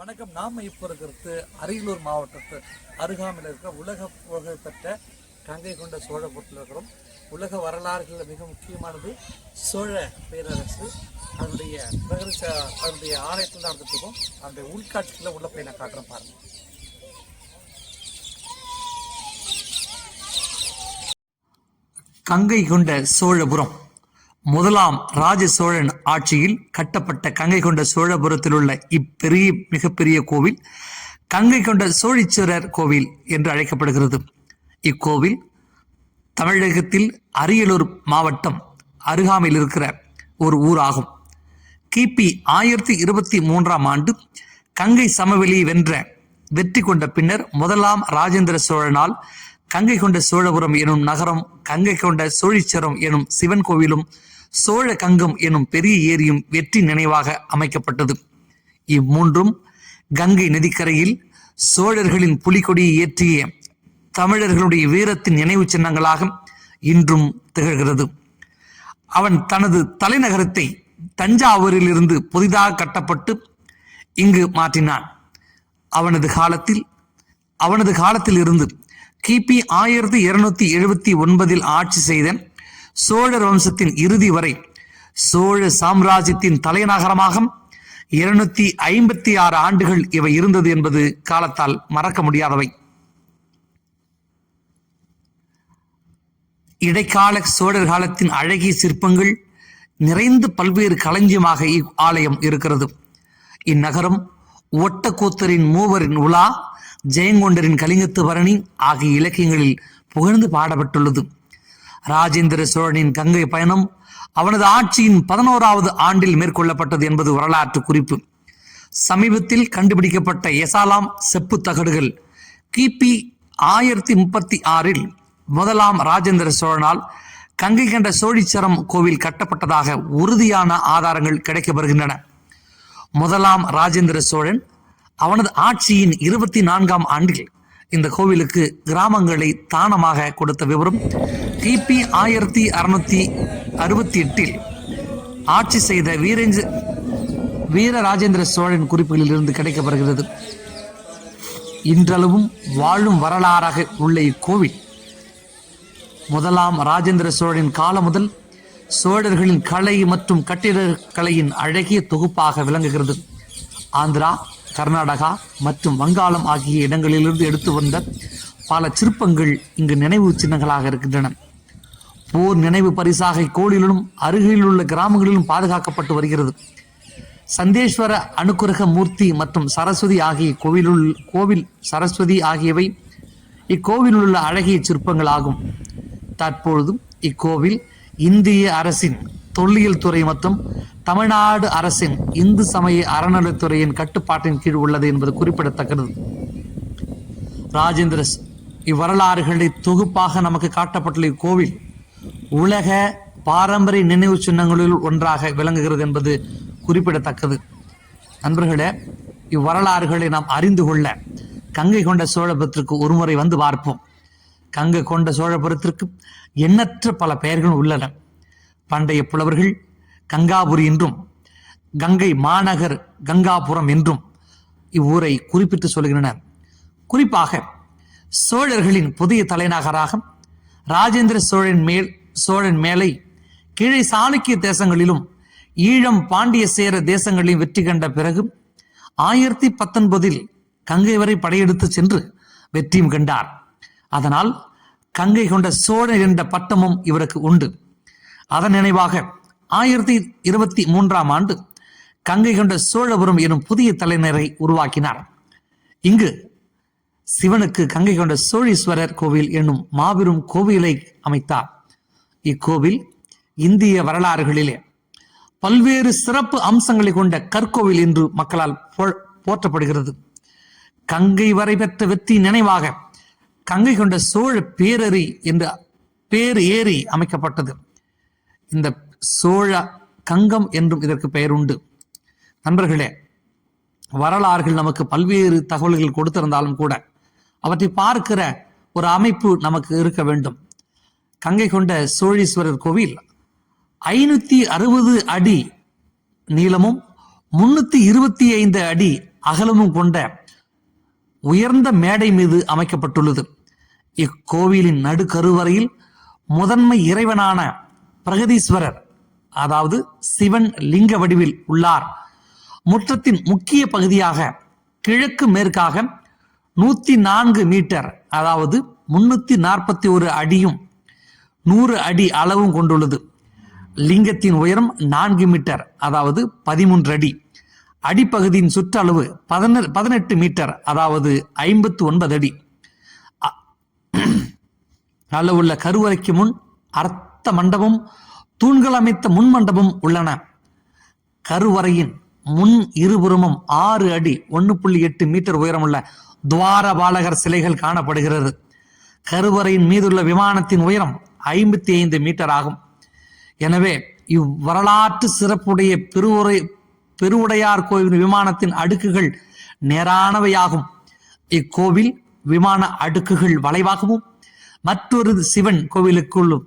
வணக்கம். நாம இப்போ இருக்கிறது அரியலூர் மாவட்டத்து அருகாமையில் இருக்கிற உலக புகழ்பெற்ற கங்கை கொண்ட சோழபுரத்தில் இருக்கிறோம். உலக வரலாறுகளில் மிக முக்கியமானது சோழ பேரரசு. அதனுடைய ஆலயத்தில் தான் இருந்துட்டு அந்த உள்காட்சிகளை உள்ள போய் நான் காட்டுறேன் பாருங்க. கங்கை கொண்ட சோழபுரம் முதலாம் ராஜ சோழன் ஆட்சியில் கட்டப்பட்ட கங்கை கொண்ட சோழபுரத்தில் உள்ள மிகப்பெரிய கோவில் கங்கை கொண்ட சோழீஸ்வரர் கோவில் என்று அழைக்கப்படுகிறது. இக்கோவில் தமிழகத்தில் அரியலூர் மாவட்டம் அருகாமையில் இருக்கிற ஒரு ஊராகும். கிபி 1023ஆம் ஆண்டு கங்கை சமவெளியை வெற்றி கொண்ட பின்னர் முதலாம் ராஜேந்திர சோழனால் கங்கை கொண்ட சோழபுரம் எனும் நகரம், கங்கை கொண்ட சோழீஸ்வரம் எனும் சிவன் கோவிலும், சோழ கங்கம் எனும் பெரிய ஏரியும் வெற்றி நினைவாக அமைக்கப்பட்டது. இம்மூன்றும் கங்கை நதிக்கரையில் சோழர்களின் புலிகொடியை ஏற்றிய தமிழர்களுடைய வீரத்தின் நினைவு சின்னங்களாக இன்றும் திகழ்கிறது. அவன் தனது தலைநகரத்தை தஞ்சாவூரில் இருந்து புதிதாக கட்டப்பட்டு இங்கு மாற்றினான். அவனது காலத்தில் இருந்து கிபி 1279 ஆட்சி செய்த சோழர் வம்சத்தின் இறுதி வரை சோழ சாம்ராஜ்யத்தின் தலைநகரமாக 256 ஆண்டுகள் இவை இருந்தது என்பது காலத்தால் மறக்க முடியாதவை. இடைக்கால சோழர் காலத்தின் அழகிய சிற்பங்கள் நிறைந்து பல்வேறு களஞ்சியமாக இவ்வாலயம் இருக்கிறது. இந்நகரம் ஒட்டக்கூத்தரின் மூவரின் உலா, ஜெயங்கொண்டரின் கலிங்கத்து பரணி ஆகிய இலக்கியங்களில் புகழ்ந்து பாடப்பட்டுள்ளது. ராஜேந்திர சோழனின் கங்கை பயணம் அவனது ஆட்சியின் 11வது ஆண்டில் மேற்கொள்ளப்பட்டது என்பது வரலாற்று குறிப்பு. சமீபத்தில் கண்டுபிடிக்கப்பட்ட எசாலாம் செப்பு தகடுகள் கிபி 1036இல் முதலாம் ராஜேந்திர சோழனால் கங்கை கொண்ட சோழீஸ்வரம் கோவில் கட்டப்பட்டதாக உறுதியான ஆதாரங்கள் கிடைக்கப்பெறுகின்றன. முதலாம் ராஜேந்திர சோழன் அவனது ஆட்சியின் 24ஆம் ஆண்டில் இந்த கோவிலுக்கு கிராமங்களை தானமாக கொடுத்த விவரம் கிபி 1668இல் ஆட்சி செய்த வீரராஜேந்திர சோழன் குறிப்புகளில் இருந்து கிடைக்கப்படுகிறது. இன்றளவும் வாழும் வரலாறாக உள்ள இக்கோவில் முதலாம் ராஜேந்திர சோழனின் காலம் முதல் சோழர்களின் கலை மற்றும் கட்டிடக்கலையின் அழகிய தொகுப்பாக விளங்குகிறது. ஆந்திரா, கர்நாடகா மற்றும் வங்காளம் ஆகிய இடங்களிலிருந்து எடுத்து வந்த பல சிற்பங்கள் இங்கு நினைவு சின்னங்களாக இருக்கின்றன. போர் நினைவு பரிசாக இக்கோவிலும் அருகில் உள்ள கிராமங்களிலும் பாதுகாக்கப்பட்டு வருகிறது. சந்தேஸ்வர அனுக்கிரக மூர்த்தி மற்றும் சரஸ்வதி ஆகிய கோவில் சரஸ்வதி ஆகியவை இக்கோவிலில் உள்ள அழகிய சிற்பங்கள் ஆகும். தற்பொழுது இக்கோவில் இந்திய அரசின் தொல்லியல் துறை மற்றும் தமிழ்நாடு அரசின் இந்து சமய அறநிலைத்துறையின் கட்டுப்பாட்டின் கீழ் உள்ளது என்பது குறிப்பிடத்தக்கது. ராஜேந்திர இவ்வரலாறுகளை தொகுப்பாக நமக்கு காட்டப்பட்டுள்ள இக்கோவில் உலக பாரம்பரிய நினைவு சின்னங்களில் ஒன்றாக விளங்குகிறது என்பது குறிப்பிடத்தக்கது. நண்பர்களே, இவ்வரலாறுகளை நாம் அறிந்து கொள்ள கங்கை கொண்ட சோழபுரத்திற்கு ஒருமுறை வந்து பார்ப்போம். கங்கை கொண்ட சோழபுரத்திற்கு எண்ணற்ற பல பெயர்கள் உள்ளன. பண்டைய புலவர்கள் கங்காபுரி என்றும் கங்கை மாநகர் கங்காபுரம் என்றும் இவ்வூரை குறிப்பிட்டு சொல்கின்றனர். குறிப்பாக சோழர்களின் புதிய தலைநகராக ராஜேந்திர சோழன் மேலை கீழே சாளுக்கிய தேசங்களிலும் ஈழம் பாண்டிய சேர தேசங்களையும் வெற்றி கண்ட பிறகு 1019இல் கங்கை வரை படையெடுத்து சென்று வெற்றியும் கண்டார். அதனால் கங்கை கொண்ட சோழன் என்ற பட்டமும் இவருக்கு உண்டு. அதன் நினைவாக 1023ஆம் ஆண்டு கங்கை கொண்ட சோழபுரம் எனும் புதிய தலைநகரை உருவாக்கினார். இங்கு சிவனுக்கு கங்கை கொண்ட சோழீஸ்வரர் கோவில் என்னும் மாபெரும் கோவிலை அமைத்தார். இக்கோவில் இந்திய வரலாறுகளிலே பல்வேறு சிறப்பு அம்சங்களை கொண்ட கற்கோவில் என்று மக்களால் போற்றப்படுகிறது. கங்கை வரை பெற்ற வெற்றி நினைவாக கங்கை கொண்ட சோழ பேரரி என்ற ஏரி அமைக்கப்பட்டது. இந்த சோழ கங்கம் என்றும் இதற்கு பெயர் உண்டு. நண்பர்களே, வரலாறுகள் நமக்கு பல்வேறு தகவல்கள் கொடுத்திருந்தாலும் கூட அவற்றை பார்க்கிற ஒரு அமைப்பு நமக்கு இருக்க வேண்டும். கங்கை கொண்ட சோழீஸ்வரர் கோவில் 560 அடி நீளமும் 325 அடி அகலமும் கொண்ட உயர்ந்த மேடை மீது அமைக்கப்பட்டுள்ளது. இக்கோவிலின் நடுக்கருவறையில் முதன்மை இறைவனான பிரகதீஸ்வரர், அதாவது சிவன் லிங்க வடிவில் உள்ளார். முற்றத்தின் முக்கிய பகுதியாக கிழக்கு மேற்காக 104 மீட்டர், அதாவது 341 அடியும் 100 அடி அளவும் கொண்டுள்ளது. லிங்கத்தின் உயரம் 4 மீட்டர், அதாவது 13 அடி. அடிப்பகுதியின் சுற்றளவு 18 மீட்டர், அதாவது 59 அடி அளவுள்ள கருவறைக்கு முன் அர்த்த மண்டபம், தூண்கள் அமைத்த முன் மண்டபம் உள்ளன. கருவறையின் முன் இருபுறமும் 6 அடி 1.8 மீட்டர் உயரமுள்ள துவாரபாலகர் சிலைகள் காணப்படுகிறது. கருவறையின் மீதுள்ள விமானத்தின் உயரம் 55 மீட்டர் ஆகும். எனவே இவ்வரலாற்று சிறப்புடைய பெருவுடையார் கோவில் விமானத்தின் அடுக்குகள் நேரானவையாகும். இக்கோவில் விமான அடுக்குகள் வளைவாகவும் மற்றொரு சிவன் கோவிலுக்குள்ளும்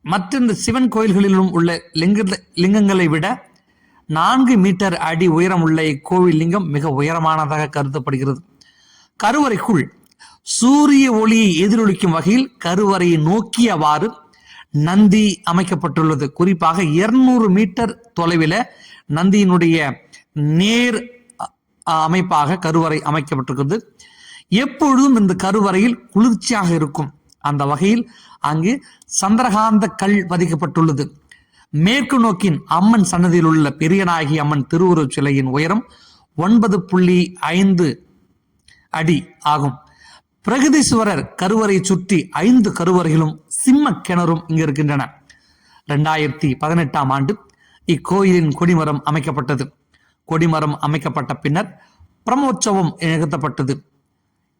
மற்ற சிவன் கோயில்களிலும் உள்ள லிங்கங்களை விட 4 மீட்டர் அடி உயரம் உள்ள இக்கோவில் லிங்கம் மிக உயரமானதாக கருதப்படுகிறது. கருவறைக்குள் சூரிய ஒளியை எதிரொலிக்கும் வகையில் கருவறையை நோக்கியவாறு நந்தி அமைக்கப்பட்டுள்ளது. குறிப்பாக 200 மீட்டர் தொலைவில் நந்தியினுடைய நேர் அமைப்பாக கருவறை அமைக்கப்பட்டிருக்கிறது. எப்பொழுதும் இந்த கருவறையில் குளிர்ச்சியாக இருக்கும். அந்த வகையில் அங்கு சந்திரகாந்த கல் பதிக்கப்பட்டுள்ளது. மேற்கு நோக்கின் அம்மன் சன்னதியில் உள்ள பெரியநாயகி அம்மன் திருவுருவச் சிலையின் உயரம் 9.5 அடி ஆகும். பிரகதீஸ்வரர் கருவறை சுற்றி 5 கருவறைகளும் சிம்ம கிணறும் இங்கு இருக்கின்றன. 2018ஆம் ஆண்டு இக்கோயிலின் கொடிமரம் அமைக்கப்பட்டது. கொடிமரம் அமைக்கப்பட்ட பின்னர் பிரமோற்சவம் நிகழ்த்தப்பட்டது.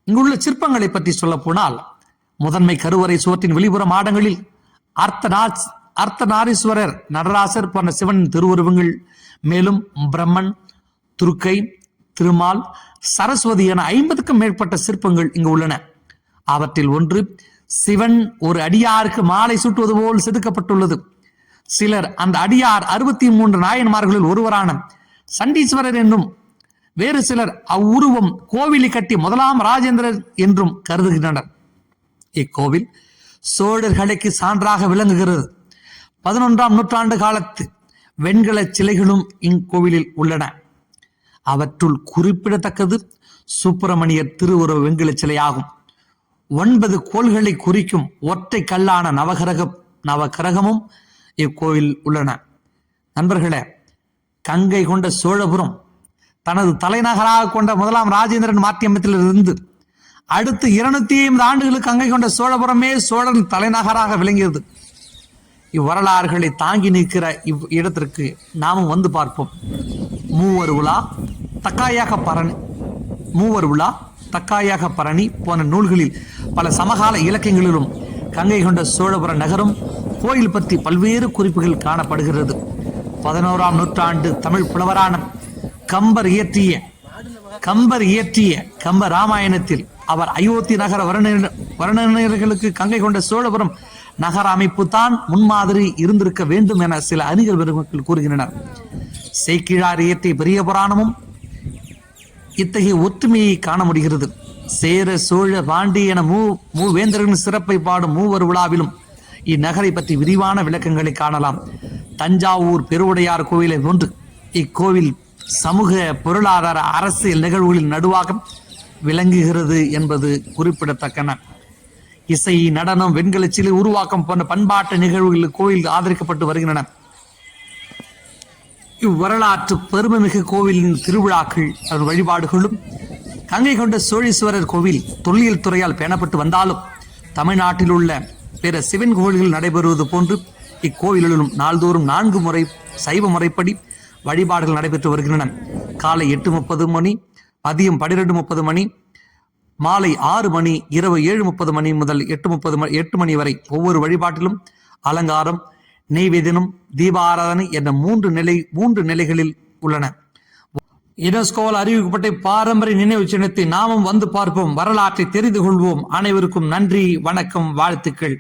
இங்குள்ள சிற்பங்களை பற்றி சொல்ல போனால், முதன்மை கருவறை சுவற்றின் வெளிப்புற மாடங்களில் அர்த்தநாரீஸ்வரர், நடராசர் போன்ற சிவனின் திருவுருவங்கள், மேலும் பிரம்மன், துர்க்கை, திருமால், சரஸ்வதி என 50க்கும் மேற்பட்ட சிற்பங்கள் இங்கு உள்ளன. அவற்றில் ஒன்று சிவன் ஒரு அடியாருக்கு மாலை சூட்டுவது போல் செதுக்கப்பட்டுள்ளது. சிலர் அந்த அடியார் 63 நாயன்மார்களில் ஒருவரான சண்டீஸ்வரர் என்றும், வேறு சிலர் அவ்வுருவம் கோவிலை கட்டி முதலாம் ராஜேந்திரர் என்றும் கருதுகின்றனர். இக்கோவில் சோழர்களுக்கு சான்றாக விளங்குகிறது. 11ஆம் நூற்றாண்டு காலத்து வெண்கல சிலைகளும் இக்கோவிலில் உள்ளன. அவற்றுள் குறிப்பிடத்தக்கது சுப்பிரமணியர் திருவுருவ வெண்கல சிலை ஆகும். 9 கோள்களை குறிக்கும் ஒற்றை கல்லான நவகிரகமும் இக்கோவில் உள்ளன. நண்பர்களே, கங்கை கொண்ட சோழபுரம் தனது தலைநகராக கொண்ட முதலாம் ராஜேந்திரன் மாற்றியமைத்திலிருந்து அடுத்து 250 ஆண்டுகளுக்கு கங்கை கொண்ட சோழபுரமே சோழன் தலைநகராக விளங்கியது. இவ்வரலாறுகளை தாங்கி நிற்கிற இடத்திற்கு நாமும் வந்து பார்ப்போம். மூவர் உலா, தக்காயாக பரணி போன்ற நூல்களில் பல சமகால இலக்கியங்களிலும் கங்கை கொண்ட சோழபுர நகரம் கோயில் பற்றி பல்வேறு குறிப்புகள் காணப்படுகிறது. 11ஆம் நூற்றாண்டு தமிழ் புலவரான கம்பர் இயற்றிய கம்ப ராமாயணத்தில் அவர் அயோத்தி நகர வர்ணனைகளுக்கு கங்கை கொண்ட சோழபுரம் நகர அமைப்பு தான் முன்மாதிரி இருந்திருக்க வேண்டும் என சில அறிஞர் பெருமக்கள் கூறுகின்றனர். சேக்கிழார் இயற்றிய பெரிய புராணமும் இத்தகைய ஒற்றுமையை காண முடிகிறது. சேர, சோழ, பாண்டி என மூவேந்தர்களின் சிறப்பை பாடும் மூவர் விழாவிலும் இந்நகரை பற்றி விரிவான விளக்கங்களை காணலாம். தஞ்சாவூர் பெருவுடையார் கோவிலை போன்று இக்கோவில் சமூக, பொருளாதார, அரசியல் நிகழ்வுகளின் நடுவாக விளங்குகிறது என்பது குறிப்பிடத்தக்கன. இசை, நடனம், வெண்கல சிலை உருவாக்கம் போன்ற பண்பாட்டு நிகழ்வுகளில் கோயில் ஆதரிக்கப்பட்டு வருகின்றன. இவ்வரலாற்று பெருமைமிகு கோவிலின் திருவிழாக்கள், அதன் வழிபாடுகளும் கங்கை கொண்ட சோழீஸ்வரர் கோவில் தொல்லியல் துறையால் பேணப்பட்டு வந்தாலும் தமிழ்நாட்டில் உள்ள பிற சிவன் கோவில்கள் நடைபெறுவது போன்று இக்கோவிலிலும் நாள்தோறும் 4 முறை சைவ முறைப்படி வழிபாடுகள் நடைபெற்று வருகின்றன. காலை 8:30 மணி, மதியம் 12:30 மணி, மாலை 6 மணி, இரவு 7:30 மணி முதல் 8 மணி வரை ஒவ்வொரு வழிபாட்டிலும் அலங்காரம், நெய்வேதினம், தீபாராதனை என்ற 3 நிலைகளில் உள்ளன. யுனெஸ்கோவால் அறிவிக்கப்பட்ட பாரம்பரிய நினைவு சின்னத்தை நாமும் வந்து பார்ப்போம், வரலாற்றை தெரிந்து கொள்வோம். அனைவருக்கும் நன்றி, வணக்கம், வாழ்த்துக்கள்.